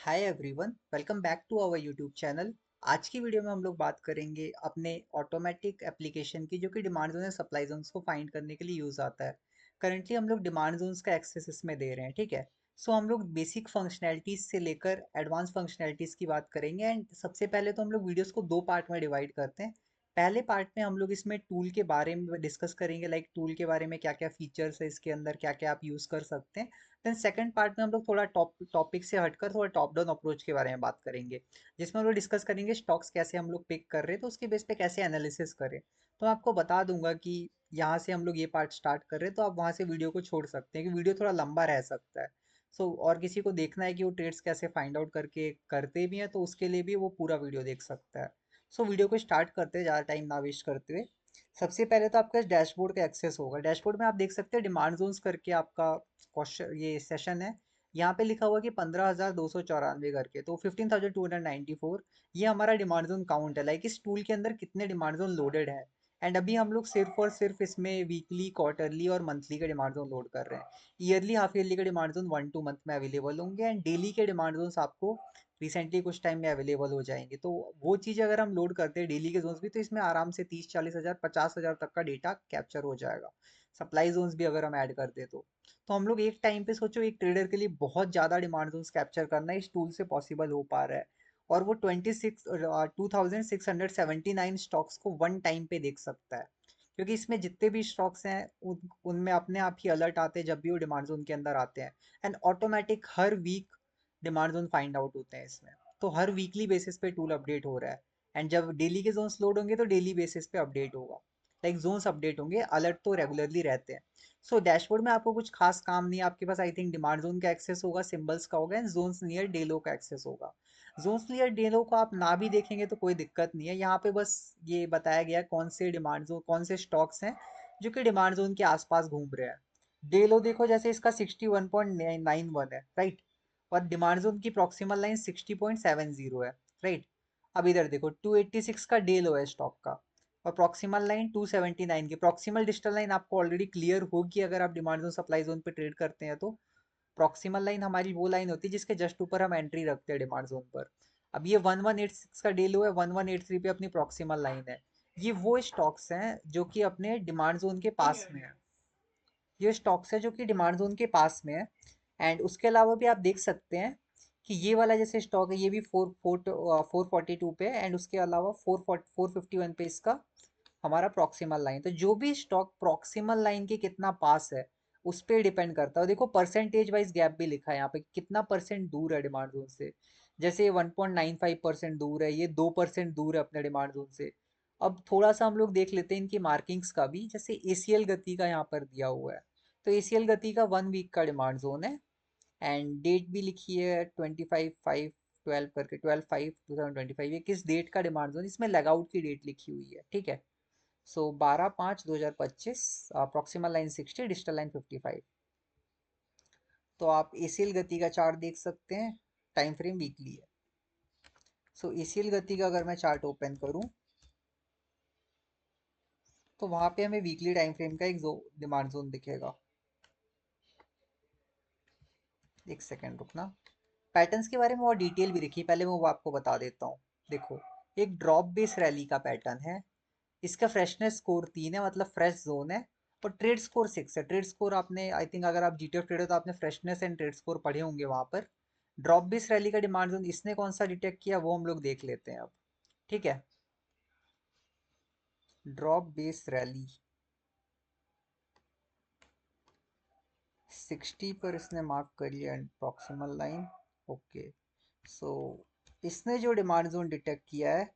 Hi everyone, welcome back to our YouTube channel. आज की video में हम लोग बात करेंगे अपने ऑटोमेटिक एप्लीकेशन की, जो कि डिमांड जोन और सप्लाई जोन्स को फाइंड करने के लिए यूज़ आता है। करंटली हम लोग डिमांड जोन्स का एक्सेस इसमें दे रहे हैं, ठीक है। सो हम लोग बेसिक फंक्शनैलिटीज़ से लेकर एडवांस फंक्शनैलिटीज़ की बात करेंगे। एंड सबसे पहले तो हम लोग वीडियोज़ को दो पार्ट में डिवाइड करते हैं। पहले पार्ट में हम लोग इसमें टूल के बारे में डिस्कस करेंगे, लाइक टूल के बारे में क्या क्या फीचर्स है इसके अंदर, क्या क्या आप यूज़ कर सकते हैं। देन सेकंड पार्ट में हम लोग थोड़ा टॉपिक से हटकर थोड़ा टॉप डाउन अप्रोच के बारे में बात करेंगे, जिसमें हम लोग डिस्कस करेंगे स्टॉक्स कैसे हम लोग पिक कर रहे हैं, तो उसके बेस पे कैसे एनालिसिस करें। तो मैं आपको बता दूंगा कि यहाँ से हम लोग ये पार्ट स्टार्ट कर रहे हैं, तो आप वहाँ से वीडियो को छोड़ सकते हैं कि वीडियो थोड़ा लंबा रह सकता है। और किसी को देखना है कि वो ट्रेड्स कैसे फाइंड आउट करके करते भी हैं, तो उसके लिए भी वो पूरा वीडियो देख सकता है। वीडियो को स्टार्ट करते हैं ज़्यादा टाइम ना वेस्ट करते हुए। सबसे पहले तो आपका डैशबोर्ड का एक्सेस होगा। डैशबोर्ड में आप देख सकते हैं डिमांड जोन्स करके आपका क्वेश्चन ये सेशन है। यहाँ पे लिखा हुआ कि 15,294 करके, तो 15,294 ये हमारा डिमांड जोन काउंट है, लाइक इस टूल के अंदर कितने डिमांड जोन लोडेड है। एंड अभी हम लोग सिर्फ और सिर्फ इसमें वीकली, क्वार्टरली और मंथली के डिमांड जोन लोड कर रहे हैं। ईयरली, हाफ ईयरली के डिमांड जोन 1-2 मंथ में अवेलेबल होंगे, एंड डेली के डिमांड जोन आपको रिसेंटली कुछ टाइम में अवेलेबल हो जाएंगे। तो वो चीज़ अगर हम लोड करते हैं डेली के जोन्स भी, तो इसमें आराम से 30-40 हज़ार 50 हज़ार तक का डेटा कैप्चर हो जाएगा। सप्लाई जोन्स भी अगर हम ऐड कर दे तो हम लोग एक टाइम पे सोचो, एक ट्रेडर के लिए बहुत ज़्यादा डिमांड जोन्स कैप्चर करना इस टूल से पॉसिबल हो पा रहा है। और वो 26,2679 स्टॉक्स को वन टाइम पे देख सकता है, क्योंकि इसमें जितने भी स्टॉक्स हैं उनमें अपने आप ही अलर्ट आते हैं जब भी वो डिमांड जोन के अंदर आते हैं। And automatic her weak demand zone find out होते हैं इसमें। तो हर वीकली बेसिस पे टूल अपडेट हो रहा है। एंड जब डेली के जोन्स लोड होंगे तो डेली बेसिस पे अपडेट होगा, लाइक जोन्स अपडेट होंगे, अलर्ट तो रेगुलरली रहते हैं। डैशबोर्ड में आपको कुछ खास काम नहीं है, आपके पास आई थिंक डिमांड जोन का एक्सेस होगा, सिंबल्स का होगा, एंड जोन्स नियर डेलो का एक्सेस होगा। जोन्स नियर डेलो को आप ना भी देखेंगे तो कोई दिक्कत नहीं है, यहाँ पे बस ये बताया गया है कौन से डिमांड जोन, कौन से स्टॉक्स हैं जो कि डिमांड जोन के आसपास घूम रहे हैं। डेलो देखो, जैसे इसका 61.91 है, राइट। और डिमांड जोन की प्रॉक्सिमल लाइन 60.70 है, राइट। अब इधर देखो 286 का डेलो है स्टॉक का, और प्रॉक्सिमल लाइन 279 की। प्रॉक्सिमल डिजिटल लाइन आपको ऑलरेडी क्लियर होगी अगर आप डिमांड जोन सप्लाई जोन पे ट्रेड करते हैं तो। प्रॉक्सिमल लाइन हमारी वो लाइन होती है जिसके जस्ट ऊपर हम एंट्री रखते हैं डिमांड जोन पर। अब ये 1186 का डेलो है, 1183 पे अपनी प्रॉक्सिमल लाइन है। ये वो स्टॉक्स हैं जो कि अपने डिमांड जोन के पास में है। ये स्टॉक्स है जो कि डिमांड जोन के पास में है। एंड उसके अलावा भी आप देख सकते हैं कि ये वाला जैसे स्टॉक है, ये भी 442 पे है, एंड उसके अलावा 451 पे इसका हमारा प्रॉक्सिमल लाइन। तो जो भी स्टॉक प्रॉक्सिमल लाइन के कितना पास है उस पर डिपेंड करता है। देखो परसेंटेज वाइज गैप भी लिखा है यहाँ पे, कितना परसेंट दूर है डिमांड जोन से। जैसे ये 1.95% दूर है, ये 2% दूर है अपने डिमांड जोन से। अब थोड़ा सा हम लोग देख लेते हैं इनकी मार्किंग्स का भी, जैसे एसीएल गति का यहाँ पर दिया हुआ है। तो एसीएल गति का 1 वीक का डिमांड जोन है, एंड डेट भी लिखी है 25/5/12 करके, 12/5/2025। ये किस डेट का डिमांड जोन, इसमें लगआउट की डेट लिखी हुई है, ठीक है। 12/5/2025, अप्रॉक्सिमल लाइन 60, डिजिटल लाइन 55। तो आप एसीएल गति का चार्ट देख सकते हैं, टाइम फ्रेम वीकली है। एसीएल गति का अगर मैं चार्ट ओपन करूं, तो वहां पे हमें वीकली टाइम फ्रेम का एक डिमांड जोन दिखेगा। एक सेकेंड रुकना। पैटर्न्स के बारे में और डिटेल भी लिखी, पहले मैं वो आपको बता देता हूँ। देखो, एक ड्रॉप बेस रैली का पैटर्न है। इसका फ्रेशनेस स्कोर 3 है, मतलब फ्रेश जोन है। और ट्रेड स्कोर 6 है। ट्रेड स्कोर आपने, आई थिंक अगर आप जीटीएफ ट्रेडर तो आपने फ्रेशनेस एंड ट्रेड स्कोर पढ़े होंगे वहां पर। ड्रॉप बेस रैली का डिमांड जोन इसने कौन सा डिटेक्ट किया वो हम लोग देख लेते हैं अब, ठीक है। ड्रॉप बेस रैली 60 पर इसने मार्क कर लिया प्रॉक्सिमल लाइन, ओके। सो इसने जो डिमांड जोन डिटेक्ट किया है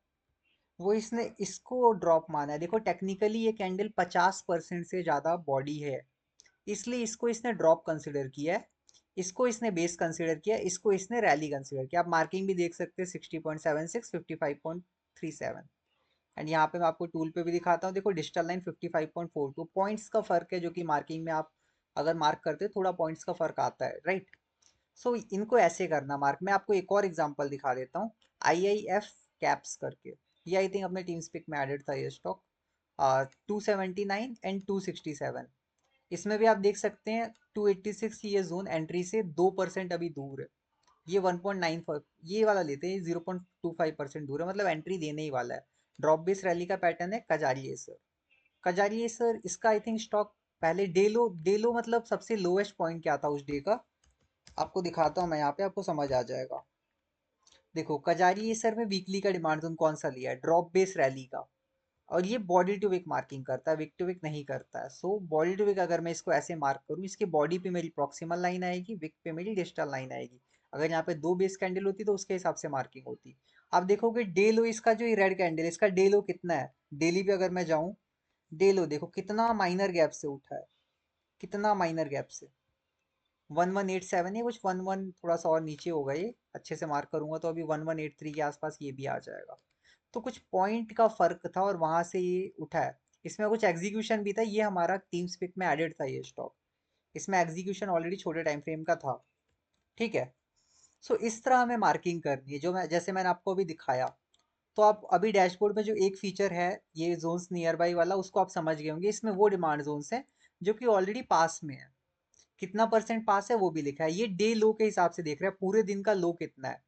वो इसने इसको ड्रॉप माना है। देखो टेक्निकली ये कैंडल 50% से ज़्यादा बॉडी है, इसलिए इसको इसने ड्रॉप कंसिडर किया है। इसको इसने बेस कंसिडर किया, इसको इसने रैली कंसिडर किया। आप मार्किंग भी देख सकते हैं 60.76, 55.37। एंड यहाँ पे मैं आपको टूल पे भी दिखाता हूँ, देखो डिजिटल लाइन 55.42 पॉइंट्स का फर्क है, जो कि मार्किंग में आप अगर मार्क करते हो थोड़ा पॉइंट्स का फर्क आता है, राइट। इनको ऐसे करना मार्क। मैं आपको एक और एग्जांपल दिखा देता हूँ, आई आई एफ कैप्स करके। ये आई थिंक अपने टीम स्पिक में एडेड था ये स्टॉक, 279 एंड 267। इसमें भी आप देख सकते हैं 286 की ये जोन एंट्री से 2% अभी दूर है। ये 1.95 ये वाला लेते हैं, 0.25% दूर है, मतलब एंट्री देने ही वाला है। ड्रॉप बेस रैली का पैटर्न है कजारिएसर। कजारिएसर इसका आई थिंक स्टॉक पहले डे लो मतलब सबसे लोएस्ट पॉइंट क्या था उस डे का, आपको दिखाता हूँ मैं यहाँ पे, आपको समझ आ जाएगा। देखो कजारिएसर में वीकली का डिमांड जोन कौन सा लिया है, ड्रॉप बेस रैली का, और ये बॉडी टू विक मार्किंग करता है, विक टू विक नहीं करता है। सो बॉडी टू विक अगर मैं इसको ऐसे मार्क करूँ, इसके बॉडी पे मेरी प्रॉक्सिमल लाइन आएगी, विक पे मेरी डिस्टल लाइन आएगी। अगर यहाँ पे दो बेस कैंडल होती तो उसके हिसाब से मार्किंग होती। आप देखोगे डे लो इसका जो ये रेड कैंडल, इसका डे लो कितना है, डेली पे अगर मैं जाऊँ, डे लो देखो कितना माइनर गैप से उठा है, कितना माइनर गैप से, 1187 है कुछ, 11 थोड़ा सा और नीचे होगा, ये अच्छे से मार्क करूंगा तो अभी 1183 के आसपास ये भी आ जाएगा। तो कुछ पॉइंट का फर्क था और वहां से ये उठा है। इसमें कुछ एग्जीक्यूशन भी था, ये हमारा टीम स्पिक में एडेड था ये स्टॉक, इसमें एग्जीक्यूशन ऑलरेडी छोटे टाइम फ्रेम का था। ठीक है। सो इस तरह हमें मार्किंग करनी है, जो मैं जैसे मैंने आपको अभी दिखाया। तो आप अभी डैशबोर्ड में जो एक फीचर है ये जोन्स नियर बाई वाला, उसको आप समझ गए होंगे, इसमें वो डिमांड जोन्स हैं जो कि ऑलरेडी पास में है। कितना परसेंट पास है वो भी लिखा है, ये डे लो के हिसाब से देख रहे हैं, पूरे दिन का लो कितना है।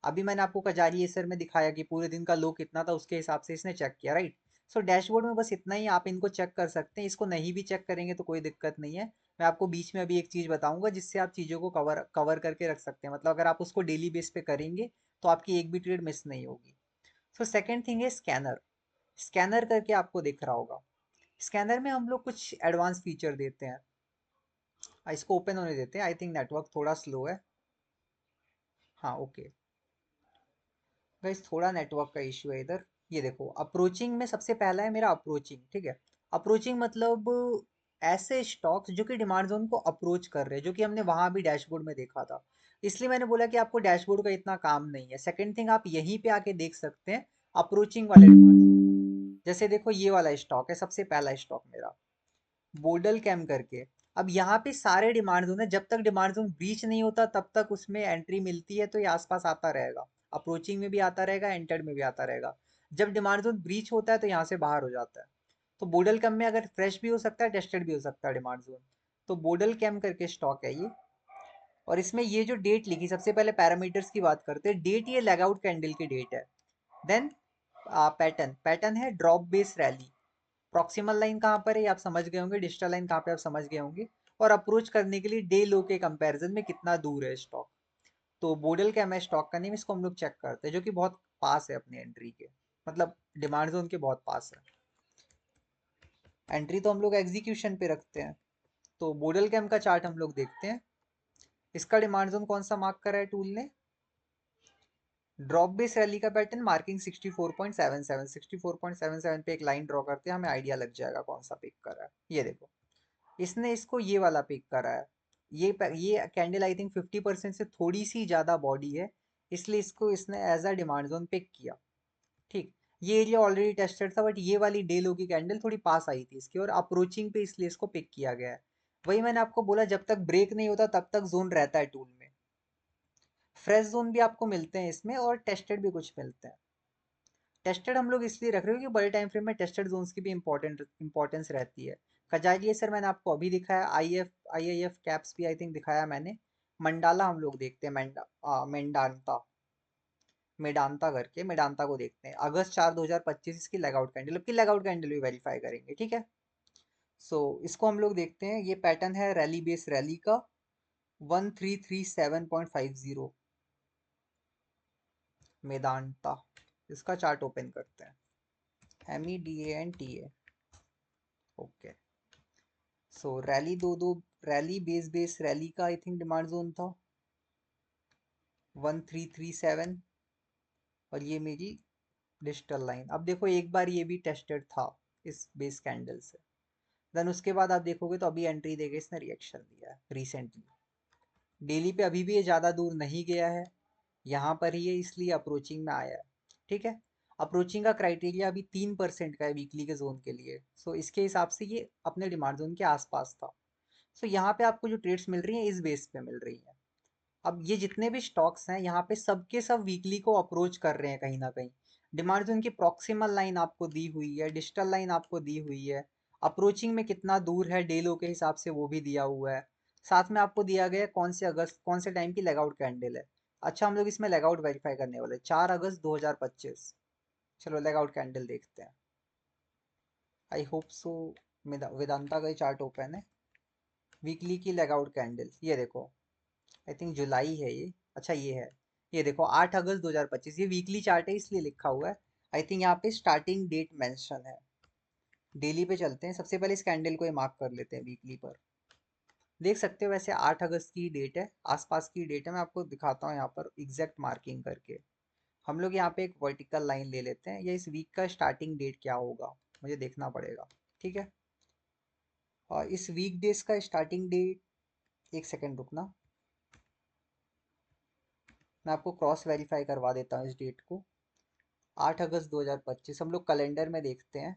अभी मैंने आपको कजारी एसर में दिखाया कि पूरे दिन का लो कितना था, उसके हिसाब से इसने चेक किया, राइट। सो डैशबोर्ड में बस इतना ही, आप इनको चेक कर सकते हैं, इसको नहीं भी चेक करेंगे तो कोई दिक्कत नहीं है। मैं आपको बीच में अभी एक चीज बताऊंगा जिससे आप चीजों को कवर कवर करके रख सकते हैं, मतलब अगर आप उसको डेली बेस पे करेंगे तो आपकी एक भी ट्रेड मिस नहीं होगी। सो सेकेंड थिंग है स्कैनर। स्कैनर करके आपको दिख रहा होगा, स्कैनर में हम लोग कुछ एडवांस फीचर देते हैं। इसको ओपन होने देते हैं, आई थिंक नेटवर्क थोड़ा स्लो है। हाँ ओके गाइस, थोड़ा नेटवर्क का इशू है इधर। ये देखो अप्रोचिंग में सबसे पहला है मेरा अप्रोचिंग, ठीक है। अप्रोचिंग मतलब ऐसे स्टॉक्स जो कि डिमांड जोन को अप्रोच कर रहे हैं, जो कि हमने वहां भी डैशबोर्ड में देखा था। इसलिए मैंने बोला कि आपको डैशबोर्ड का इतना काम नहीं है। सेकंड थिंग, आप यहीं पे आके देख सकते हैं अप्रोचिंग वाले डिमांड जोन। जैसे देखो ये वाला स्टॉक है सबसे पहला स्टॉक मेरा, बोडल कैम करके। अब यहाँ पे सारे डिमांड जोन है, जब तक डिमांड जोन ब्रीच नहीं होता तब तक उसमें एंट्री मिलती है, तो ये आसपास आता रहेगा। अप्रोचिंग में भी आता रहेगा, एंटर्ड में भी आता रहेगा। जब डिमांड जोन ब्रीच होता है तो यहाँ से बाहर हो जाता है। तो बोडल कैम में अगर फ्रेश भी हो सकता है, टेस्टेड भी हो सकता है डिमांड जोन। तो बोडल कैम करके स्टॉक है ये। और इसमें ये जो डेट लिखी, सबसे पहले पैरामीटर्स की बात करते हैं। डेट ये लेग आउट कैंडल की डेट है। देन पैटर्न, पैटर्न है drop base rally. Proximal line कहाँ पर है ये आप समझ गए होंगे, डिजिटल लाइन कहाँ पे आप समझ गए होंगे। और अप्रोच करने के लिए डे लो के कंपैरिजन में कितना दूर है स्टॉक। तो बोडल का मैं स्टॉक का नेम, इसको हम लोग चेक करते हैं, जो कि बहुत पास है अपने एंट्री के, मतलब डिमांड जोन के बहुत पास है। एंट्री तो हम लोग एग्जीक्यूशन पे रखते हैं। तो बोडल कैम का चार्ट हम लोग देखते हैं। इसका डिमांड जोन कौन सा मार्क करा है टूल ने, ड्रॉप बेस रैली का पैटर्न, मार्किंग 64.77, 64.77 पे एक लाइन ड्रॉ करते हैं, हमें आइडिया लग जाएगा कौन सा पिक करा है। ये देखो इसने इसको ये वाला पिक करा है। ये कैंडल आई थिंक 50% से थोड़ी सी ज्यादा बॉडी है, इसलिए इसको इसने as a demand zone pick किया। ठीक, ये एरिया ऑलरेडी टेस्टेड था, बट ये वाली डे लो की कैंडल थोड़ी पास आई थी इसकी, और अप्रोचिंग पे इसलिए इसको पिक किया गया है। वही मैंने आपको बोला, जब तक ब्रेक नहीं होता तब तक जोन रहता है टूल में। फ्रेश जोन भी आपको मिलते हैं इसमें, और टेस्टेड भी कुछ मिलते हैं। टेस्टेड हम लोग इसलिए रख रहे हो कि बड़े टाइम फ्रेम में टेस्टेड जोन्स की भी इंपॉर्टेंस रहती है। कजारिए सर मैंने आपको अभी दिखाया, आई एफ कैप्स भी आई थिंक दिखाया मैंने। मंडाला हम लोग देखते हैं, मेंडांता, मेडांता करके, मेडांता को देखते हैं। अगस्त 4 2025 इसकी लेगआउट कैंडल, की लेगआउट कैंडल भी वेरीफाई करेंगे, ठीक है। सो इसको हम लोग देखते हैं, ये पैटर्न है रैली बेस रैली का, 1337.50 मेदांता। इसका चार्ट ओपन करते हैं, MEDANTA। ओके, सो रैली दो रैली बेस रैली का आई थिंक डिमांड जोन था 1337, और ये मेरी डिजिटल लाइन। अब देखो एक बार ये भी टेस्टेड था इस बेस कैंडल से, देन उसके बाद आप देखोगे तो अभी एंट्री देके इसने रिएक्शन दिया है रिसेंटली। डेली पे अभी भी ये ज़्यादा दूर नहीं गया है, यहाँ पर ही है, इसलिए अप्रोचिंग में आया है। ठीक है, अप्रोचिंग का क्राइटेरिया अभी 3% का है वीकली के जोन के लिए। सो इसके हिसाब से ये अपने डिमांड जोन के आसपास था। सो यहाँ पे आपको जो ट्रेड्स मिल रही हैं इस बेस पे मिल रही हैं। अब ये जितने भी स्टॉक्स हैं यहाँ पे सबके सब वीकली को अप्रोच कर रहे हैं कहीं ना कहीं। डिमांड जोन की प्रॉक्सिमल लाइन आपको दी हुई है, डिजिटल लाइन आपको दी हुई है, अप्रोचिंग में कितना दूर है डे लो के हिसाब से वो भी दिया हुआ है। साथ में आपको दिया गया है कौन से टाइम की लेगआउट कैंडल है। अच्छा हम लोग इसमें लेगआउट वेरीफाई करने वाले 4 अगस्त 2025। चलो लेगआउट कैंडल देखते हैं। I hope so. वेदांता का चार्ट ओपन है। वीकली की लेगआउट कैंडल ये देखो। आई थिंक जुलाई है ये। अच्छा ये है। ये देखो 8 अगस्त 2025, ये वीकली चार्ट है इसलिए लिखा हुआ है। आई थिंक यहाँ पे स्टार्टिंग डेट मेंशन है। डेली पे चलते हैं, सबसे पहले इस कैंडल को ही मार्क कर लेते हैं वीकली पर। देख सकते हो वैसे 8 अगस्त की डेट है, आसपास की डेट है। मैं आपको दिखाता हूँ यहाँ पर एग्जैक्ट मार्किंग करके। हम लोग यहाँ पे एक वर्टिकल लाइन ले लेते हैं, या इस वीक का स्टार्टिंग डेट क्या होगा मुझे देखना पड़ेगा। ठीक है। और इस वीक डेज का स्टार्टिंग डेट, एक सेकेंड रुकना, मैं आपको क्रॉस वेरीफाई करवा देता हूँ इस डेट को। 8 अगस्त 2025 हम लोग कैलेंडर में देखते हैं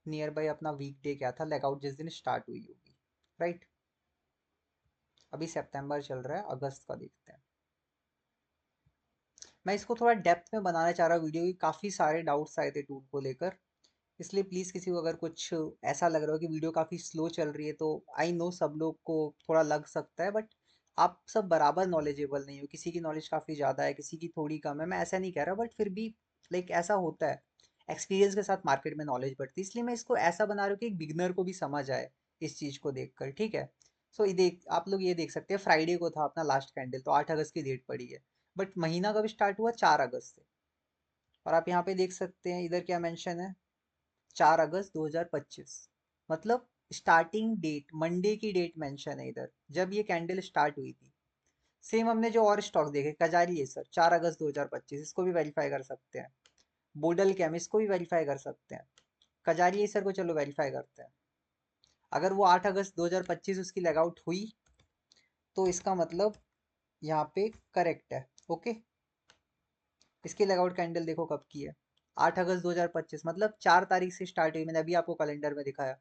नियर बाई अपना वीक डे क्या था, लेगआउट जिस दिन स्टार्ट हुई होगी। राइट। अभी सितंबर चल रहा है, अगस्त का देखते हैं। मैं इसको थोड़ा डेप्थ में बनाना चाह रहा हूँ वीडियो की, काफ़ी सारे डाउट्स आए थे टूल को लेकर। इसलिए प्लीज़ किसी को अगर कुछ ऐसा लग रहा हो कि वीडियो काफ़ी स्लो चल रही है, तो आई नो सब लोग को थोड़ा लग सकता है, बट आप सब बराबर नॉलेजेबल नहीं हो। किसी की नॉलेज काफ़ी ज़्यादा है, किसी की थोड़ी कम है, मैं ऐसा नहीं कह रहा, बट फिर भी लाइक ऐसा होता है। एक्सपीरियंस के साथ मार्केट में नॉलेज बढ़ती है, इसलिए मैं इसको ऐसा बना रहा हूँ कि एक बिगनर को भी समझ आए इस चीज़ को देखकर। ठीक है। सो ये देख, आप लोग ये देख सकते हैं फ्राइडे को था अपना लास्ट कैंडल, तो 8 अगस्त की डेट पड़ी है। बट महीना कब स्टार्ट हुआ, 4 अगस्त से। और आप यहाँ पे देख सकते हैं इधर क्या मेंशन है, 4 अगस्त 2025। मतलब स्टार्टिंग डेट मंडे की डेट मेंशन है इधर, जब ये कैंडल स्टार्ट हुई थी। सेम हमने जो और स्टॉक देखे, कजारी है सर, 4 अगस्त 2025, इसको भी वेरीफाई कर सकते हैं। बोडल कैम, इसको भी वेरीफाई कर सकते हैं। कजारी सर को चलो वेरीफाई करते हैं। अगर वो 8 अगस्त 2025 उसकी लगआउट हुई, तो इसका मतलब यहाँ पे करेक्ट है। ओके। इसकी लगआउट कैंडल देखो कब की है, 8 अगस्त 2025, मतलब 4 तारीख से स्टार्ट हुई, मैंने अभी आपको कैलेंडर में दिखाया।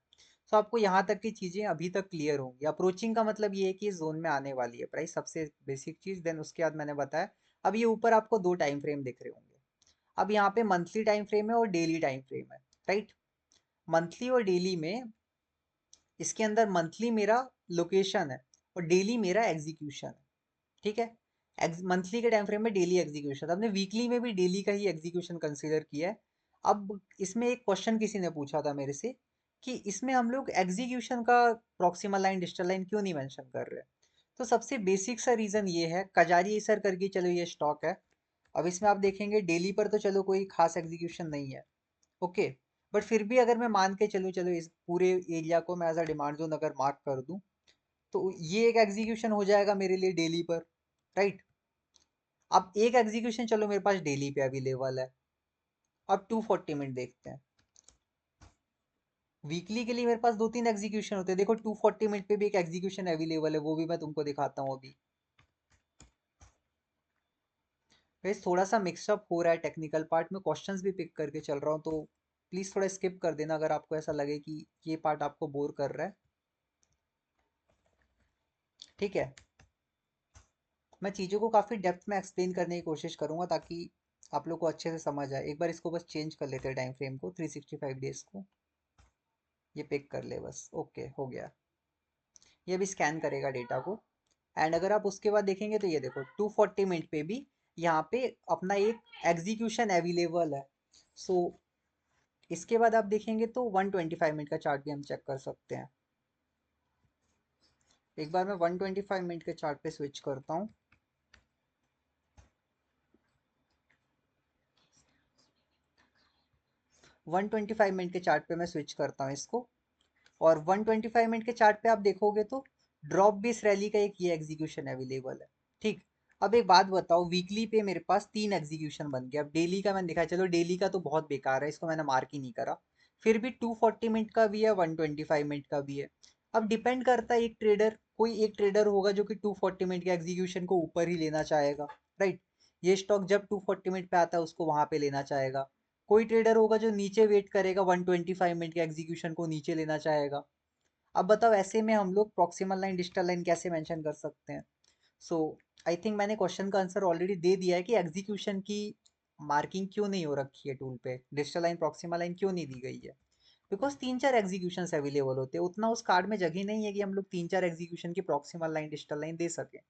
तो आपको यहाँ तक की चीज़ें अभी तक क्लियर होंगी। अप्रोचिंग का मतलब ये है कि जोन में आने वाली है प्राइस, सबसे बेसिक चीज़। देन उसके बाद मैंने बताया, अब ये ऊपर आपको दो टाइम फ्रेम दिख रहे होंगे। अब यहाँ पे मंथली टाइम फ्रेम है और डेली टाइम फ्रेम है। राइट। मंथली और डेली में, इसके अंदर मंथली मेरा लोकेशन है और डेली मेरा एग्जीक्यूशन है। ठीक है। मंथली के टाइम फ्रेम में डेली एग्जीक्यूशन, हमने वीकली में भी डेली का ही एग्जीक्यूशन कंसीडर किया है। अब इसमें एक क्वेश्चन किसी ने पूछा था मेरे से कि इसमें हम लोग एग्जीक्यूशन का प्रॉक्सिमल लाइन डिस्टल लाइन क्यों नहीं मेंशन कर रहे। तो सबसे बेसिक सा रीज़न ये है, कजारी सर करके चलो ये स्टॉक है। अब इसमें आप देखेंगे डेली पर तो चलो कोई खास एग्जीक्यूशन नहीं है। ओके। बट फिर भी अगर मैं मान के चलूँ, चलो इस पूरे एरिया को मैं एज अ डिमांड जोन अगर मार्क कर दूँ, तो ये एक एग्जीक्यूशन हो जाएगा मेरे लिए डेली पर। राइट। अब एक एग्जीक्यूशन चलो मेरे पास डेली पे अवेलेबल है। अब 240 मिनट देखते हैं। वीकली के लिए मेरे पास दो तीन एग्जीक्यूशन होते हैं। देखो 240 मिनट पे भी एक एग्जीक्यूशन अवेलेबल है, वो भी मैं तुमको दिखाता हूँ अभी। वैसे थोड़ा सा मिक्सअप हो रहा है टेक्निकल पार्ट में, क्वेश्चंस भी पिक करके चल रहा हूँ, तो प्लीज़ थोड़ा स्किप कर देना अगर आपको ऐसा लगे कि ये पार्ट आपको बोर कर रहा है। ठीक है। मैं चीज़ों को काफ़ी डेप्थ में एक्सप्लेन करने की कोशिश करूँगा ताकि आप लोग को अच्छे से समझ आए। एक बार इसको बस चेंज कर लेते हैं टाइम फ्रेम को, 365 डेज को। ये पिक कर ले बस। ओके हो गया। ये भी स्कैन करेगा डेटा को। एंड अगर आप उसके बाद देखेंगे तो ये देखो 240 मिनट पे भी यहाँ पे अपना एक एग्जीक्यूशन अवेलेबल है। सो इसके बाद आप देखेंगे तो 125 मिनट का चार्ट भी हम चेक कर सकते हैं। एक बार मैं 125 मिनट के चार्ट पे स्विच करता हूँ। 125 मिनट के चार्ट पे मैं स्विच करता हूँ इसको। और 125 मिनट के चार्ट पे आप देखोगे तो ड्रॉप बेस रैली का एक ये एग्जीक्यूशन अवेलेबल है। ठीक। अब एक बात बताओ, वीकली पे मेरे पास तीन एग्जीक्यूशन बन गया। अब डेली का मैंने दिखाया, चलो डेली का तो बहुत बेकार है, इसको मैंने मार्क ही नहीं करा। फिर भी 240 मिनट का भी है, 125 मिनट का भी है। अब डिपेंड करता है, एक ट्रेडर, कोई एक ट्रेडर होगा जो कि 240 मिनट के एग्जीक्यूशन को ऊपर ही लेना चाहेगा। राइट। ये स्टॉक जब 240 मिनट पे आता है उसको वहां पे लेना चाहेगा। कोई ट्रेडर होगा जो नीचे वेट करेगा, 125 मिनट के एग्जीक्यूशन को नीचे लेना चाहेगा। अब बताओ ऐसे में हम लोग प्रॉक्सिमल लाइन डिजिटल लाइन कैसे मेंशन कर सकते हैं। सो आई थिंक मैंने क्वेश्चन का आंसर ऑलरेडी दे दिया है कि एग्जीक्यूशन की मार्किंग क्यों नहीं हो रखी है टूल पे, डिजिटल लाइन प्रॉक्सिमल लाइन क्यों नहीं दी गई है। बिकॉज तीन चार एग्जीक्यूशन अवेलेबल होते हैं, उतना उस कार्ड में जगह नहीं है कि हम लोग तीन चार एग्जीक्यूशन की प्रॉक्सिमल लाइन डिजिटल लाइन दे सकें।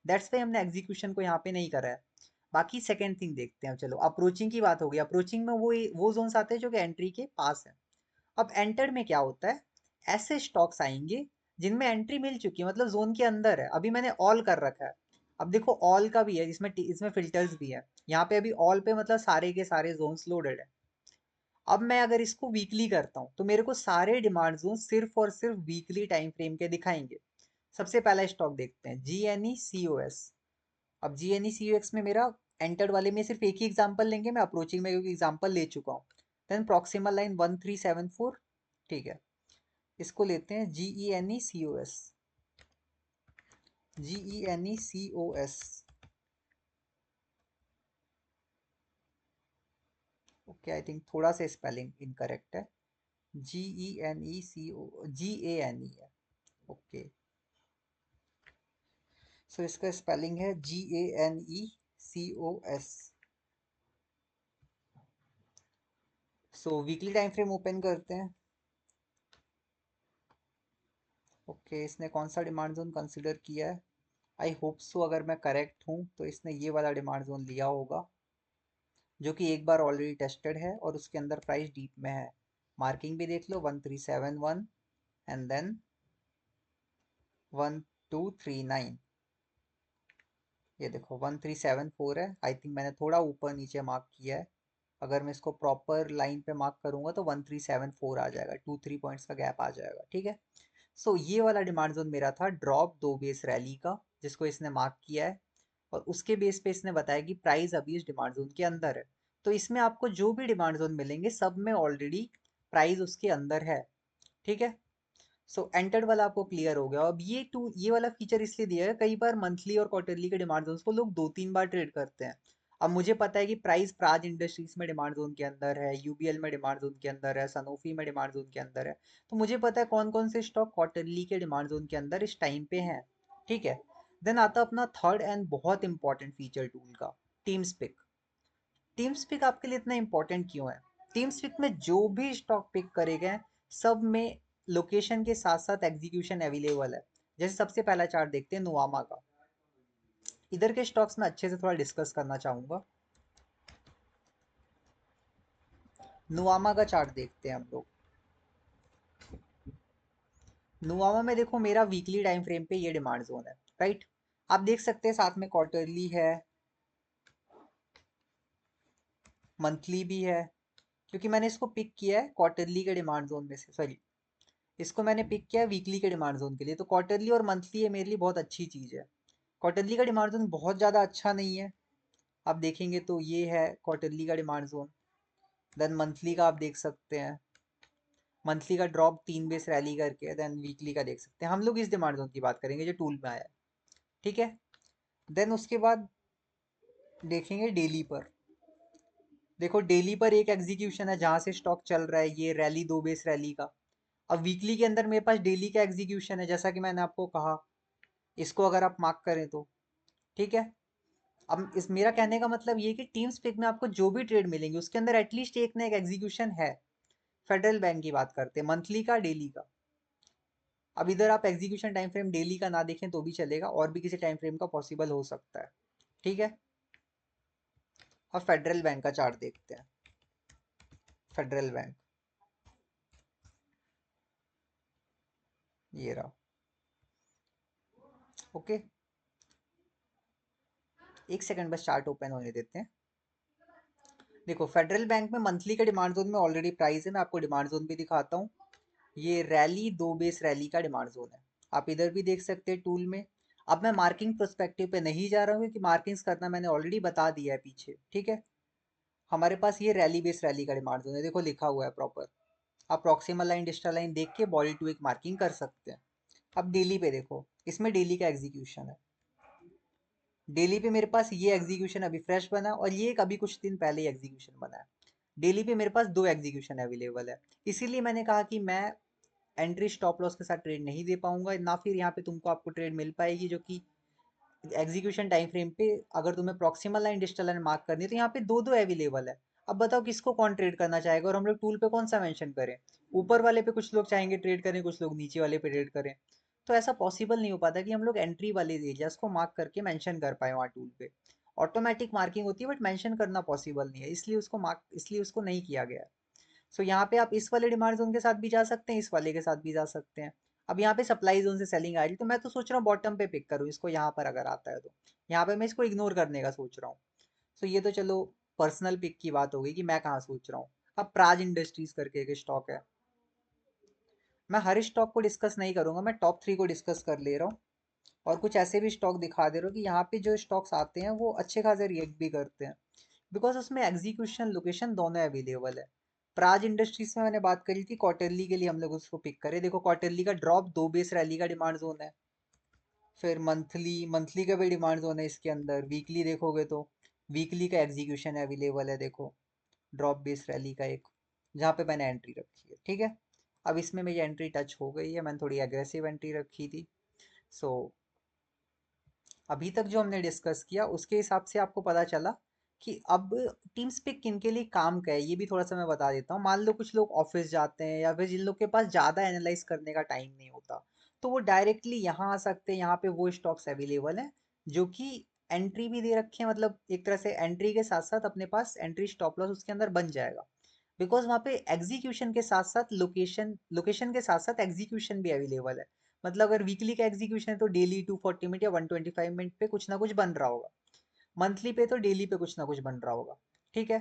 दैट्स वाई हमने एग्जीक्यूशन को यहाँ पे नहीं करा है। बाकी सेकेंड थिंग देखते हैं। चलो अप्रोचिंग की बात हो गई। अप्रोचिंग में वो जोन्स आते हैं जो कि एंट्री के पास है। अब एंटर में क्या होता है, ऐसे स्टॉक्स आएंगे जिनमें एंट्री मिल चुकी है, मतलब जोन के अंदर है, अभी मैंने ऑल कर रखा है। अब देखो ऑल का भी है, इसमें इसमें फिल्टर्स भी है। यहाँ पे अभी ऑल पे मतलब सारे के सारे जोन्स लोडेड है। अब मैं अगर इसको वीकली करता हूँ तो मेरे को सारे डिमांड जोन सिर्फ और सिर्फ वीकली टाइम फ्रेम के दिखाएंगे। सबसे पहला स्टॉक देखते हैं, GNECOS। अब GNECOX में मेरा एंटर्ड वाले में सिर्फ एक ही एग्जांपल लेंगे, मैं अप्रोचिंग में क्योंकि एग्जांपल ले चुका हूँ। देन प्रॉक्सिमल लाइन 1374, ठीक है, इसको लेते हैं GENECOS। GENECOS, okay, I think थोड़ा सा स्पेलिंग इनकरेक्ट है। GENECO, GANE है, ओके। सो इसका स्पेलिंग है GANECOS। सो वीकली टाइम फ्रेम ओपन करते हैं। ओके, इसने कौन सा डिमांड जोन कंसिडर किया है? आई होप सो, अगर मैं करेक्ट हूँ तो इसने ये वाला डिमांड जोन लिया होगा, जो कि एक बार ऑलरेडी टेस्टेड है और उसके अंदर प्राइस डीप में है। मार्किंग भी देख लो, 1371 एंड देन 1239। ये देखो 1374 है। आई थिंक मैंने थोड़ा ऊपर नीचे मार्क किया है। अगर मैं इसको प्रॉपर लाइन पे मार्क करूंगा तो 1374 आ जाएगा, 2-3 पॉइंट्स का गैप आ जाएगा, ठीक है। सो ये वाला डिमांड जोन मेरा था ड्रॉप 2 बेस रैली का, जिसको इसने मार्क किया है। और उसके बेस पे इसने बताया कि प्राइस अभी इस डिमांड जोन के अंदर है। तो इसमें आपको जो भी डिमांड जोन मिलेंगे सब में ऑलरेडी प्राइस उसके अंदर है, ठीक है। सो एंटर्ड वाला आपको क्लियर हो गया। अब ये वाला फीचर इसलिए दिया है, कई बार मंथली और क्वार्टरली के डिमांड जोन्स को लोग 2-3 बार ट्रेड करते हैं। अब मुझे पता है कि प्राइस प्राज इंडस्ट्रीज में डिमांड जोन के अंदर है, यूबीएल में डिमांड जोन के अंदर है, सनोफी में डिमांड जोन के अंदर है। तो मुझे पता है कौन कौन से स्टॉक क्वार्टरली के डिमांड जोन के अंदर इस टाइम पे हैं, ठीक है। देन आता अपना थर्ड एंड बहुत इंपॉर्टेंट फीचर टूल का, टीम स्पिक। टीम स्पिक आपके लिए इतना इंपॉर्टेंट क्यों है? टीम स्पिक में जो भी स्टॉक पिक करे गए सब में लोकेशन के साथ साथ एग्जीक्यूशन अवेलेबल है। जैसे सबसे पहला चार्ट देखते हैं नुआमा का। इधर के स्टॉक्स में अच्छे से थोड़ा डिस्कस करना चाहूंगा। नुआमा का चार्ट देखते हैं हम लोग। नुआमा में देखो मेरा वीकली टाइम फ्रेम पे ये डिमांड जोन है, राइट। आप देख सकते हैं साथ में क्वार्टरली है, मंथली भी है। क्योंकि मैंने इसको पिक किया है क्वार्टरली के डिमांड जोन में से, सॉरी, इसको मैंने पिक किया है वीकली के डिमांड जोन के लिए। तो क्वार्टरली और मंथली ये मेरे लिए बहुत अच्छी चीज़ है। क्वार्टरली का डिमांड जोन बहुत ज़्यादा अच्छा नहीं है, आप देखेंगे तो ये है क्वार्टरली का डिमांड जोन। देन मंथली का आप देख सकते हैं, मंथली का ड्रॉप 3 बेस रैली करके। देन वीकली का देख सकते हैं। हम लोग इस डिमांड जोन की बात करेंगे जो टूल में आया है, ठीक है। देन उसके बाद देखेंगे डेली पर। देखो डेली पर एक एग्जीक्यूशन है जहां से स्टॉक चल रहा है, ये रैली 2 बेस रैली का। अब वीकली के अंदर मेरे पास डेली का एग्जीक्यूशन है, जैसा कि मैंने आपको कहा, इसको अगर आप मार्क करें तो, ठीक है। अब इस मेरा कहने का मतलब ये है कि टीम स्पेक में आपको जो भी ट्रेड मिलेंगे उसके अंदर एटलीस्ट एक ना एक एग्जीक्यूशन है। फेडरल बैंक की बात करते हैं, मंथली का, डेली का। अब इधर आप एग्जीक्यूशन टाइम फ्रेम डेली का ना देखें तो भी चलेगा, और भी किसी टाइम फ्रेम का पॉसिबल हो सकता है, ठीक है। अब फेडरल बैंक का चार्ट देखते हैं। फेडरल बैंक, ये रहा, ओके। एक सेकंड बस चार्ट ओपन होने देते हैं। देखो फेडरल बैंक में मंथली के डिमांड जोन में ऑलरेडी प्राइस है, मैं आपको डिमांड जोन भी दिखाता हूँ। ये रैली 2 बेस रैली का डिमांड जोन है, आप इधर भी देख सकते हैं टूल में। अब मैं मार्किंग प्रोस्पेक्टिव पे नहीं जा रहा हूँ क्योंकि मार्किंग्स करना मैंने ऑलरेडी बता दिया है पीछे, ठीक है। हमारे पास ये रैली बेस रैली का डिमांड जोन है, देखो लिखा हुआ है प्रॉपर। आप प्रॉक्सिमल लाइन डिस्टल लाइन देख के बॉडी टू एक मार्किंग कर सकते हैं। अब डेली पे देखो, इसमें डेली का एग्जीक्यूशन है। डेली पे मेरे पास ये एग्जीक्यूशन अभी फ्रेश बना और ये एक अभी कुछ दिन पहले ही एग्जीक्यूशन बना है। डेली पे मेरे पास 2 एग्जीक्यूशन अवेलेबल है। इसीलिए मैंने कहा कि मैं एंट्री स्टॉप लॉस के साथ ट्रेड नहीं दे पाऊंगा, ना फिर यहाँ पे तुमको आपको ट्रेड मिल पाएगी जो कि एग्जीक्यूशन टाइम फ्रेम पे। अगर तुम्हें proximal line digital line mark करनी है तो यहाँ पे दो दो अवेलेबल है। अब बताओ किसको कौन ट्रेड करना चाहेगा, और हम लोग टूल पे कौन सा मेंशन करें? ऊपर वाले पे कुछ लोग चाहेंगे ट्रेड करें, कुछ लोग नीचे वाले पे ट्रेड करें। तो ऐसा पॉसिबल नहीं हो पाता कि हम लोग एंट्री वाले एरियाज को मार्क करके मेंशन कर पाए वहाँ टूल पे। ऑटोमेटिक मार्किंग होती है बट मेंशन करना पॉसिबल नहीं है, इसलिए उसको नहीं किया गया है। सो यहाँ पे आप इस वाले डिमांड जोन के साथ भी जा सकते हैं, इस वाले के साथ भी जा सकते हैं। अब यहाँ पे सप्लाई जोन से सेलिंग आ रही, तो मैं तो सोच रहा हूँ बॉटम पे पिक करूँ इसको, यहाँ पर अगर आता है तो यहाँ पे मैं इसको इग्नोर करने का सोच रहा हूँ। सो ये तो चलो पर्सनल पिक की बात हो गई कि मैं कहाँ सोच रहा हूँ। अब प्राज इंडस्ट्रीज करके एक स्टॉक है, मैं हर स्टॉक को डिस्कस नहीं करूंगा, मैं टॉप 3 को डिस्कस कर ले रहा हूँ। और कुछ ऐसे भी स्टॉक दिखा दे रहा हूँ कि यहाँ पे जो स्टॉक्स आते हैं वो अच्छे खासे रिएक्ट भी करते हैं, बिकॉज उसमें एग्जीक्यूशन लोकेशन दोनों अवेलेबल है। प्राज इंडस्ट्रीज में मैंने बात करी थी क्वार्टरली के लिए, हम लोग उसको पिक करें। देखो क्वार्टरली का ड्रॉप 2 बेस रैली का डिमांड जोन है। फिर मंथली मंथली का भी डिमांड जोन है इसके अंदर। वीकली देखोगे तो वीकली का एग्जीक्यूशन अवेलेबल है, देखो ड्रॉप बेस रैली का एक, जहाँ पे मैंने एंट्री रखी है। ठीक है, अब इसमें मेरी एंट्री टच हो गई है, मैंने थोड़ी एग्रेसिव एंट्री रखी थी। सो अभी तक जो हमने डिस्कस किया उसके हिसाब से आपको पता चला कि अब टीम स्पीक किन के लिए काम का है, ये भी थोड़ा सा मैं बता देता हूँ। मान लो कुछ लोग ऑफिस जाते हैं या फिर जिन लोग के पास ज़्यादा एनालाइज करने का टाइम नहीं होता, तो वो डायरेक्टली यहाँ आ सकते हैं। यहाँ पे वो स्टॉक्स अवेलेबल हैं जो कि एंट्री भी दे रखे हैं, मतलब एक तरह से एंट्री के साथ साथ अपने पास एंट्री स्टॉप लॉस उसके अंदर बन जाएगा। बिकॉज वहाँ पे एग्जीक्यूशन के साथ साथ लोकेशन के साथ साथ एग्जीक्यूशन भी अवेलेबल है। मतलब अगर वीकली का एग्जीक्यूशन है तो डेली 240 मिनट या 125 मिनट पे कुछ ना कुछ बन रहा होगा, मंथली पे तो डेली पे कुछ ना कुछ बन रहा होगा। ठीक है,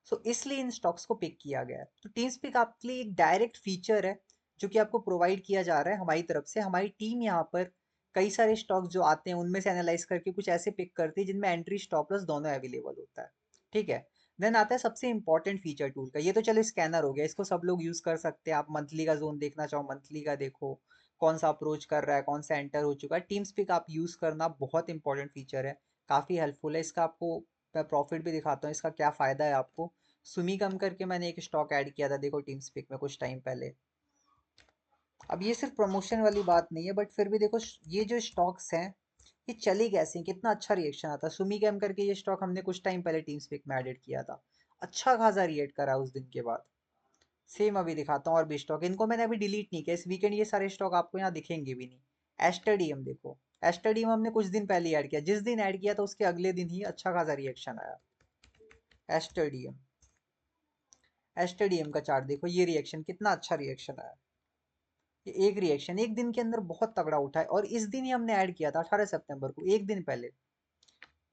सो इसलिए इन स्टॉक्स को पिक किया गया है। तो टीम स्पिक आपके लिए एक डायरेक्ट फीचर है जो कि आपको प्रोवाइड किया जा रहा है हमारी तरफ से। हमारी टीम यहाँ पर कई सारे स्टॉक्स जो आते हैं उनमें से एनालाइज करके कुछ ऐसे पिक करती है जिनमें एंट्री स्टॉप लॉस दोनों अवेलेबल होता है। ठीक है, देन आता है सबसे इंपॉर्टेंट फीचर टूल का। ये तो चलो स्कैनर हो गया, इसको सब लोग यूज कर सकते हैं। आप मंथली का जोन देखना चाहो मंथली का देखो, कौन सा अप्रोच कर रहा है, कौन सा एंटर हो चुका है। टीम स्पिक आप यूज करना बहुत इंपॉर्टेंट फीचर है, काफी हेल्पफुल है। इसका आपको मैं प्रॉफिट भी दिखाता हूँ, इसका क्या फायदा है आपको। सुमी कम करके मैंने एक स्टॉक ऐड किया था देखो टीम स्पिक में कुछ टाइम पहले। अब ये सिर्फ प्रमोशन वाली बात नहीं है, बट फिर भी देखो ये जो स्टॉक्स हैं ये चले कैसे हैं, कितना अच्छा रिएक्शन आता है। सुमी कैम करके ये स्टॉक हमने कुछ टाइम पहले टीम स्पिक में एडेड किया था, अच्छा खासा रिएक्ट करा उस दिन के बाद। सेम अभी दिखाता हूँ और भी स्टॉक, इनको मैंने अभी डिलीट नहीं किया, इस वीकेंड ये सारे स्टॉक आपको यहाँ दिखेंगे भी नहीं। एस्टरडीएम देखो, एस्टरडीएम हमने कुछ दिन पहले ऐड किया, जिस दिन ऐड किया था उसके अगले दिन ही अच्छा खासा रिएक्शन आया। एस्टरडीएम, एस्टरडीएम का चार्ट देखो, ये रिएक्शन कितना अच्छा रिएक्शन आया। ये एक रिएक्शन एक दिन के अंदर बहुत तगड़ा उठा है, और इस दिन ही हमने ऐड किया था 18 सितंबर को, एक दिन पहले।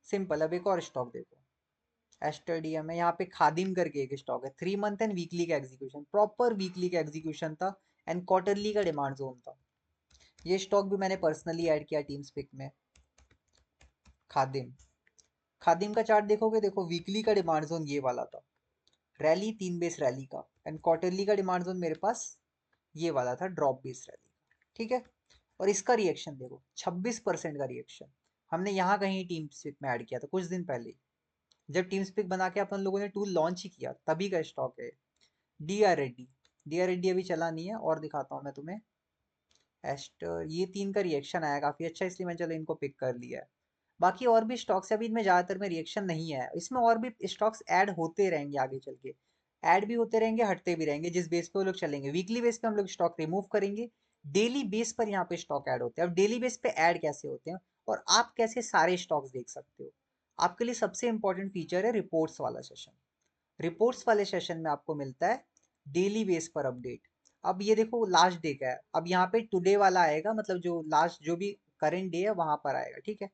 सिंपल। अब एक और स्टॉक देखो, एस्टरडीएम है, यहाँ पे खादिम करके एक स्टॉक है। 3 मंथ एंड वीकली का एग्जीक्यूशन, प्रॉपर वीकली का एग्जीक्यूशन था एंड क्वार्टरली का डिमांड जोन था। ये स्टॉक भी मैंने पर्सनली ऐड किया टीम स्पिक में। खादिम, खादिम का चार्ट देखोगे, देखो वीकली का डिमांड जोन ये वाला था, रैली 3 बेस रैली का, एंड क्वार्टरली का डिमांड जोन मेरे पास ये वाला था, ड्रॉप बेस रैली का। ठीक है, और इसका रिएक्शन देखो 26% का रिएक्शन। हमने यहाँ कहीं टीम स्पिक में ऐड किया था कुछ दिन पहले, जब टीम स्पिक बना के अपन लोगों ने टूल लॉन्च ही किया तभी का स्टॉक है। D R Reddy, D R Reddy अभी चला नहीं है, और दिखाता हूँ मैं तुम्हें। एस्टर, ये 3 का रिएक्शन आया काफी अच्छा, इसलिए मैंने चलो इनको पिक कर लिया है। बाकी और भी स्टॉक्स है, अभी इनमें ज्यादातर में रिएक्शन नहीं है, इसमें और भी स्टॉक्स ऐड होते रहेंगे आगे चल के। ऐड भी होते रहेंगे, हटते भी रहेंगे, जिस बेस पे वो लोग चलेंगे। वीकली बेस पे हम लोग स्टॉक रिमूव करेंगे, डेली बेस पर यहाँ पे स्टॉक ऐड होते हैं। अब डेली बेस पे ऐड कैसे होते हैं और आप कैसे सारे स्टॉक्स देख सकते हो, आपके लिए सबसे इंपॉर्टेंट फीचर है रिपोर्ट्स वाला सेशन। रिपोर्ट्स वाले सेशन में आपको मिलता है डेली बेस पर अपडेट। अब ये देखो लास्ट डे का है, अब यहाँ पे टुडे वाला आएगा, मतलब जो लास्ट जो भी करंट डे है वहां पर आएगा। ठीक है,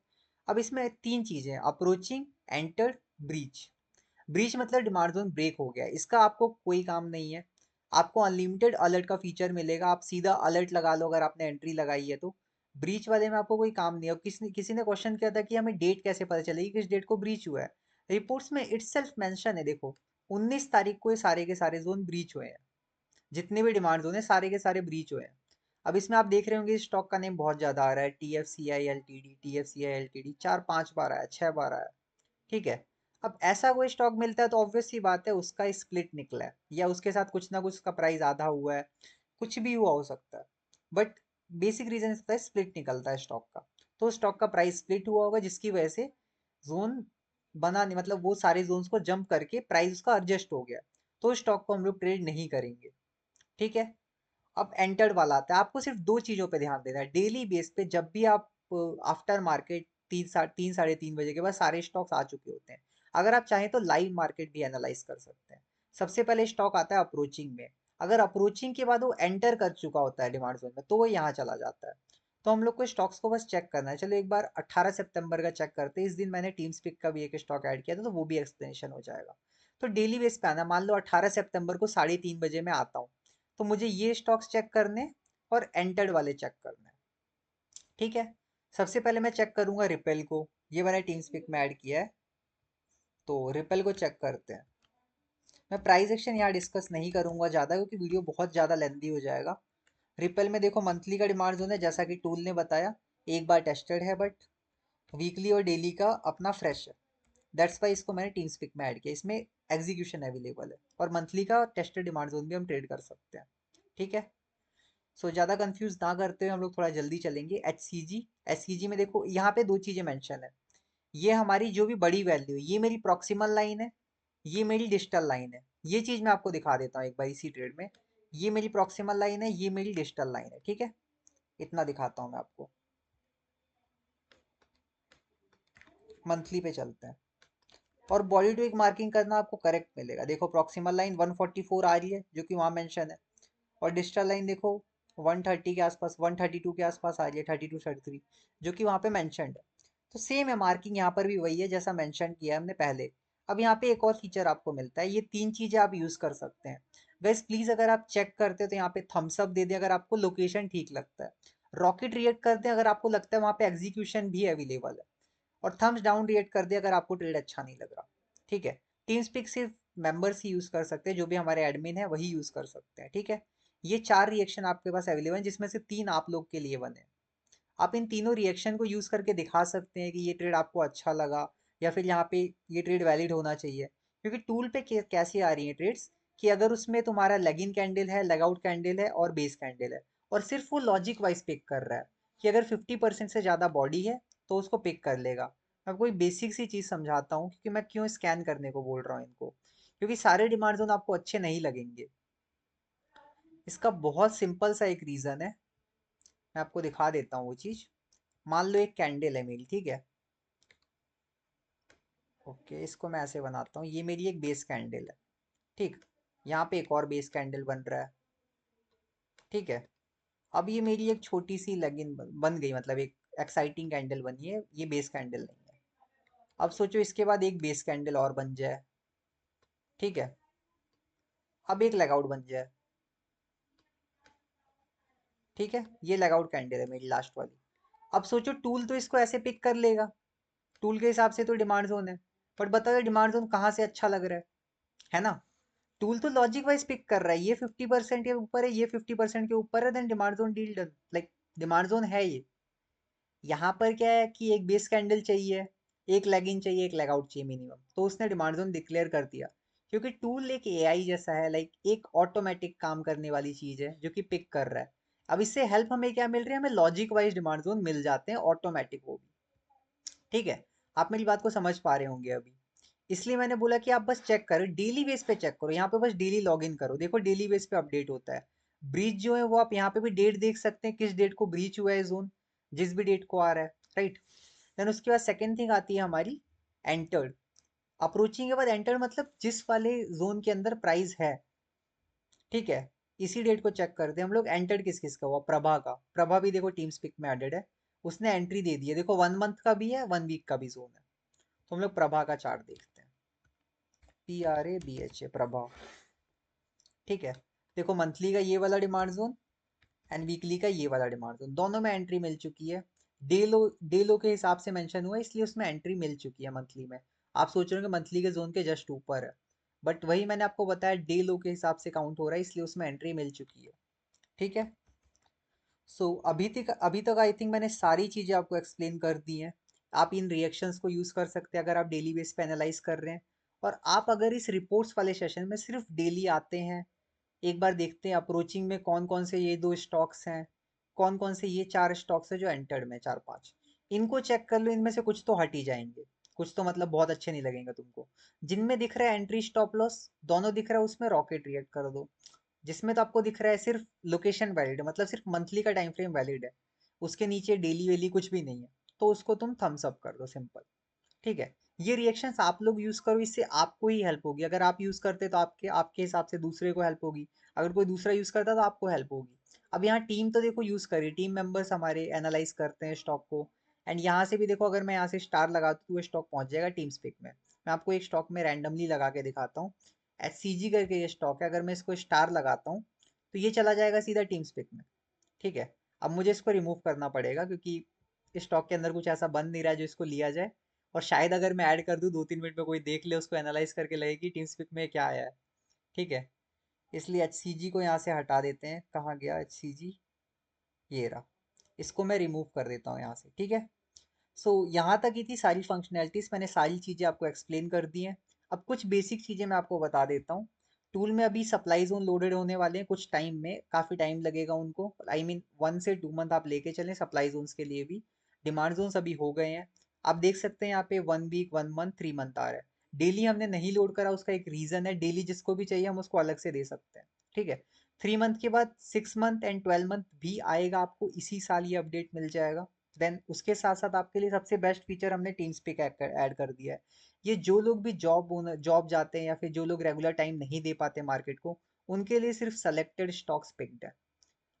अब इसमें 3 चीजें हैं, अप्रोचिंग, एंटर्ड, ब्रीच। ब्रीच मतलब डिमांड जोन ब्रेक हो गया है, इसका आपको कोई काम नहीं है। आपको अनलिमिटेड अलर्ट का फीचर मिलेगा, आप सीधा अलर्ट लगा लो अगर आपने एंट्री लगाई है तो। ब्रीच वाले में आपको कोई काम नहीं है। अब किसी ने क्वेश्चन किया था कि हमें डेट कैसे पता चलेगी किस डेट को ब्रीच हुआ है। रिपोर्ट्स में इटसेल्फ मेंशन है, देखो 19 तारीख को ये सारे के सारे जोन ब्रीच हुए हैं, जितने भी डिमांड जोन है सारे के सारे ब्रीच हुए हैं। अब इसमें आप देख रहे होंगे इस स्टॉक का नेम बहुत ज्यादा आ रहा है, T F C I L T D, T F C I L T D, 4-5 बार आया, 6 बार आया। ठीक है, अब ऐसा कोई स्टॉक मिलता है तो ऑब्वियस सी बात है उसका स्प्लिट निकला है, या उसके साथ कुछ ना कुछ उसका प्राइस आधा हुआ है, कुछ भी हुआ हो सकता है। बट बेसिक रीजन इसका है स्प्लिट निकलता है स्टॉक का, तो स्टॉक का प्राइस स्प्लिट हुआ होगा जिसकी वजह से जोन बना नहीं, मतलब वो सारे जोन्स को जंप करके प्राइस उसका एडजस्ट हो गया, तो स्टॉक को हम लोग ट्रेड नहीं करेंगे। ठीक है, अब एंटर्ड वाला आता है, आपको सिर्फ दो चीजों पे ध्यान देना है डेली बेस पे। जब भी आप आफ्टर मार्केट 3 साढ़े 3 बजे के बाद सारे स्टॉक्स आ चुके होते हैं, अगर आप चाहें तो लाइव मार्केट भी एनालाइज कर सकते हैं। सबसे पहले स्टॉक आता है अप्रोचिंग में। अगर अप्रोचिंग के बाद वो एंटर कर चुका होता है डिमांड जोन में, तो वो यहाँ चला जाता है। तो हम लोग को स्टॉक्स को बस चेक करना है। चलो एक बार 18 सितंबर का चेक करते हैं। इस दिन मैंने टीम स्पिक का भी एक स्टॉक ऐड किया था, तो वो भी एक्सप्लेनेशन हो जाएगा। तो डेली बेस पे आना, मान लो 18 सितंबर को 3:30 बजे मैं आता हूँ, तो मुझे ये स्टॉक्स चेक करने और एंटर्ड वाले चेक करने हैं। ठीक है, सबसे पहले मैं चेक करूंगा रिपेल को। ये मैंने टीम स्पिक में ऐड किया है, तो रिपेल को चेक करते हैं। मैं प्राइस एक्शन यहाँ डिस्कस नहीं करूंगा ज़्यादा, क्योंकि वीडियो बहुत ज़्यादा लेंदी हो जाएगा। रिपेल में देखो मंथली का डिमांड जोन है, जैसा कि टूल ने बताया, एक बार टेस्टेड है, बट वीकली और डेली का अपना फ्रेश है। दैट्स वाई इसको मैंने टीम स्पिक में ऐड किया। इसमें एग्जीक्यूशन अवेलेबल है, और मंथली का टेस्टेड डिमांड जोन भी हम ट्रेड कर सकते हैं। ठीक है, सो ज़्यादा कंफ्यूज ना करते हुए हम लोग थोड़ा जल्दी चलेंगे। एच सी जी में देखो यहाँ पे दो चीज़ें मेंशन है। ये हमारी जो भी बड़ी वैल्यू है, ये मेरी प्रॉक्सिमल लाइन है, ये मेरी डिजिटल लाइन है। ये चीज़ मैं आपको दिखा देता हूँ एक बार इसी ट्रेड में। ये मेरी प्रॉक्सिमल लाइन है, ये मेरी डिजिटल लाइन है। ठीक है, इतना दिखाता हूँ मैं आपको। मंथली पे चलते हैं, और बॉडी टू वीक मार्किंग करना आपको करेक्ट मिलेगा। देखो प्रॉक्सिमल लाइन 144 आ रही है, जो कि वहाँ मेंशन है, और डिजिटल लाइन देखो 130 के आसपास, 132 के आसपास आ रही है, 32 33, जो कि वहाँ पे मेंशनड है। तो सेम है, मार्किंग यहाँ पर भी वही है जैसा मेंशन किया है हमने पहले। अब यहाँ पे एक और फीचर आपको मिलता है, ये तीन चीजें आप यूज कर सकते हैं। गैस प्लीज अगर आप चेक करते हो तो यहाँ पे थम्स अप दे दें अगर आपको लोकेशन ठीक लगता है। रॉकेट रिएक्ट कर दें अगर आपको लगता है वहाँ पे एग्जीक्यूशन भी अवेलेबल है। और थम्स डाउन रिएक्ट कर दे अगर आपको ट्रेड अच्छा नहीं लग रहा। ठीक है, टीम स्पीक सिर्फ मेंबर्स ही यूज कर सकते हैं, जो भी हमारे एडमिन है वही यूज कर सकते हैं। ठीक है, ये चार रिएक्शन आपके पास अवेलेबल है, जिसमें से तीन आप लोग के लिए बने। आप इन तीनों रिएक्शन को यूज करके दिखा सकते हैं कि ये ट्रेड आपको अच्छा लगा, या फिर यहाँ पे ये ट्रेड वैलिड होना चाहिए। क्योंकि टूल पे कैसे आ रही है ट्रेड्स, कि अगर उसमें तुम्हारा लेग इन कैंडल है, लेग आउट कैंडल है और बेस कैंडल है, और सिर्फ वो लॉजिक वाइज पिक कर रहा है कि अगर 50% से ज़्यादा बॉडी है तो उसको पिक कर लेगा। मैं आपको एक बेसिक सी चीज़ समझाता हूँ, क्योंकि मैं क्यों स्कैन करने को बोल रहा हूँ इनको, क्योंकि सारे डिमांड जोन आपको अच्छे नहीं लगेंगे। इसका बहुत सिंपल सा एक रीज़न है, मैं आपको दिखा देता हूँ वो चीज़। मान लो एक कैंडल है मेरी, ठीक है, ओके, इसको मैं ऐसे बनाता हूँ, ये मेरी एक बेस कैंडल है। ठीक, यहाँ पे एक और बेस कैंडल बन रहा है। ठीक है, अब ये मेरी एक छोटी सी लगइन बन गई, मतलब एक एक्साइटिंग कैंडल बनी है, ये बेस कैंडल नहीं है। अब सोचो इसके बाद एक बेस कैंडल और बन जाए। ठीक है, अब एक लगआउट बन जाए। ठीक है, ये लगआउट कैंडल है मेरी लास्ट वाली। अब सोचो टूल तो इसको ऐसे पिक कर लेगा, टूल के हिसाब से तो डिमांड जोन है, बट बताओ डिमांड जोन कहाँ से अच्छा लग रहा है ना। टूल तो लॉजिक वाइज पिक कर रहा है, ये 50% के ऊपर है, ये 50% के ऊपर है, then demand zone deal done, like demand zone है ये। यहाँ पर क्या है कि एक बेस कैंडल चाहिए, एक लेग इन चाहिए, एक लेग आउट चाहिए मिनिमम, तो उसने डिमांड जोन डिक्लेयर कर दिया। क्योंकि टूल एक एआई जैसा है, लाइक एक ऑटोमेटिक काम करने वाली चीज है जो कि पिक कर रहा है। अब इससे हेल्प हमें क्या मिल रही है, हमें लॉजिक वाइज डिमांड जोन मिल जाते हैं ऑटोमेटिक, वो भी। ठीक है, आप मेरी बात को समझ पा रहे होंगे अभी। इसलिए मैंने बोला कि आप बस चेक करो, डेली बेस पे चेक करो, यहाँ पे बस डेली लॉग इन करो, देखो डेली बेस पे अपडेट होता है। ब्रीच जो है वो आप यहाँ पे भी डेट देख सकते हैं, किस डेट को ब्रीच हुआ है जोन, जिस भी डेट को आ रहा है। राइट, देन उसके बाद सेकेंड थिंग आती है हमारी एंटर्ड। अप्रोचिंग के बाद एंटर्ड, मतलब जिस वाले जोन के अंदर प्राइस है। ठीक है, इसी डेट को चेक करते हैं हम लोग। एंटर्ड किस किस का हुआ, प्रभा का, प्रभा भी देखो टीम स्पिक में एडेड है, उसने एंट्री दे दी है। देखो 1 मंथ का भी है, 1 वीक का भी जोन है। तो हम लोग प्रभा का चार्ट देखते हैं, PRABHA प्रभा। ठीक है, देखो मंथली का ये वाला डिमांड जोन एंड वीकली का ये वाला डिमांड जोन, दोनों में एंट्री मिल चुकी है। डे लो के हिसाब से मेंशन हुआ है, इसलिए उसमें एंट्री मिल चुकी है मंथली में। आप सोच रहे हो कि मंथली के जोन के जस्ट ऊपर है, बट वही मैंने आपको बताया डे लो के हिसाब से काउंट हो रहा है, इसलिए उसमें एंट्री मिल चुकी है। ठीक है, सो अभी तक आई थिंक मैंने सारी चीज़ें आपको एक्सप्लेन कर दी हैं। आप इन रिएक्शंस को यूज़ कर सकते हैं अगर आप डेली बेस पे एनालाइज कर रहे हैं। और आप अगर इस रिपोर्ट्स वाले सेशन में सिर्फ डेली आते हैं, एक बार देखते हैं अप्रोचिंग में कौन कौन से ये दो स्टॉक्स हैं, कौन कौन से ये चार स्टॉक्स हैं जो एंटर्ड में, चार पांच, इनको चेक कर लो, इनमें से कुछ तो हट ही जाएंगे। कुछ तो मतलब बहुत अच्छे नहीं लगेंगे तुमको। जिनमें दिख रहा है एंट्री स्टॉप लॉस दोनों दिख रहा है, उसमें रॉकेट रिएक्ट कर दो। जिसमें तो आपको दिख रहा है सिर्फ लोकेशन वैलिड है, मतलब सिर्फ मंथली का टाइम फ्रेम वैलिड है, उसके नीचे डेली वेली कुछ भी नहीं है, तो उसको तुम थम्स अप कर दो, सिंपल। ठीक है, ये रिएक्शंस आप लोग यूज करो, इससे आपको ही हेल्प होगी। अगर आप यूज करते तो आपके आपके हिसाब से दूसरे को हेल्प होगी, अगर कोई दूसरा यूज करता तो आपको हेल्प होगी। अब यहाँ टीम तो देखो यूज करी, टीम मेंबर्स हमारे एनालाइज करते हैं स्टॉक को, एंड यहाँ से भी देखो, अगर मैं यहाँ से स्टार लगा दूँ तो वो स्टॉक पहुंच जाएगा टीम स्पिक में। मैं आपको एक स्टॉक में रैंडमली लगा के दिखाता हूँ, HCG करके ये स्टॉक है, अगर मैं इसको स्टार लगाता हूँ तो ये चला जाएगा सीधा टीम स्पिक में। ठीक है, अब मुझे इसको रिमूव करना पड़ेगा क्योंकि इस स्टॉक के अंदर कुछ ऐसा बन नहीं रहा है जो इसको लिया जाए, और शायद अगर मैं ऐड कर दूं 2-3 मिनट में कोई देख ले, उसको एनालाइज करके लगे कि टीम स्पिक में क्या आया है। ठीक है, इसलिए HCG को यहाँ से हटा देते हैं, कहाँ गया HCG, ये रहा, इसको मैं रिमूव कर देता हूँ यहाँ से। ठीक है, सो यहाँ तक ही थी सारी फंक्शनैलिटीज, मैंने सारी चीज़ें आपको एक्सप्लेन कर दी हैं। अब कुछ बेसिक चीज़ें मैं आपको बता देता हूँ। टूल में अभी सप्लाई जोन लोडेड होने वाले हैं कुछ टाइम में, काफ़ी टाइम लगेगा उनको, आई मीन 1 से 2 मंथ आप लेके चलें सप्लाई जोन्स के लिए भी। डिमांड जोन्स अभी हो गए हैं, आप देख सकते हैं यहाँ पे 1 वीक, 1 मंथ, 3 मंथ आ रहा है। डेली हमने नहीं लोड करा, उसका एक रीज़न है, डेली जिसको भी चाहिए हम उसको अलग से दे सकते हैं। ठीक है, 3 मंथ के बाद 6 मंथ एंड 12 मंथ भी आएगा, आपको इसी साल ये अपडेट मिल जाएगा। देन उसके साथ साथ आपके लिए सबसे बेस्ट फीचर हमने टीम स्पीक ऐड कर दिया है। ये जो लोग भी जॉब जाते हैं या फिर जो लोग रेगुलर टाइम नहीं दे पाते मार्केट को, उनके लिए सिर्फ सेलेक्टेड स्टॉक्स पिक्ड है।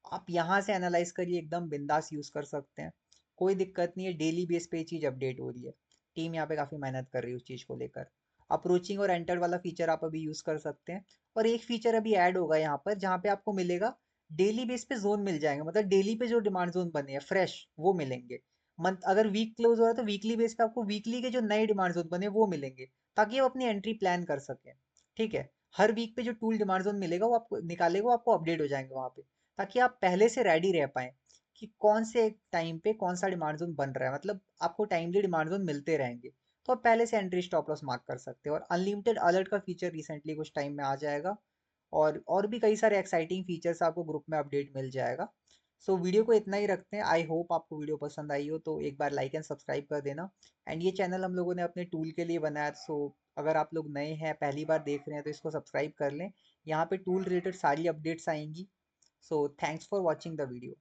आप यहाँ से एनालाइज करिए, एकदम बिंदास यूज कर सकते हैं, कोई दिक्कत नहीं है। डेली बेस पे ये चीज अपडेट हो रही है, टीम यहाँ पे काफी मेहनत कर रही है उस चीज को लेकर। अप्रोचिंग और एंटर वाला फीचर आप अभी यूज कर सकते हैं, और एक फीचर अभी ऐड होगा यहाँ पर जहाँ पे आपको मिलेगा डेली बेस पे जोन मिल जाएंगे, मतलब डेली पे जो डिमांड जोन बने हैं फ्रेश वो मिलेंगे। मंथ अगर वीक क्लोज हो रहा है तो वीकली बेस पे आपको वीकली के जो नए डिमांड जोन बने वो मिलेंगे, ताकि आप अपनी एंट्री प्लान कर सकें। ठीक है, हर वीक पे जो टूल डिमांड जोन मिलेगा वो आपको निकालेगा, वो आपको अपडेट हो जाएंगे वहाँ पे, ताकि आप पहले से रेडी रह पाएँ कि कौन से टाइम पे कौन सा डिमांड जोन बन रहा है, मतलब आपको टाइमली डिमांड जोन मिलते रहेंगे, तो आप पहले से एंट्री स्टॉप लॉस मार्क कर सकते हो। और अनलिमिटेड अलर्ट का फीचर रिसेंटली कुछ टाइम में आ जाएगा, और भी कई सारे एक्साइटिंग फीचर्स आपको ग्रुप में अपडेट मिल जाएगा। सो वीडियो को इतना ही रखते हैं, आई होप आपको वीडियो पसंद आई हो, तो एक बार लाइक एंड सब्सक्राइब कर देना। एंड ये चैनल हम लोगों ने अपने टूल के लिए बनाया, सो अगर आप लोग नए हैं पहली बार देख रहे हैं तो इसको सब्सक्राइब कर लें, यहाँ पे टूल रिलेटेड सारी अपडेट्स आएंगी। So thanks for watching the video.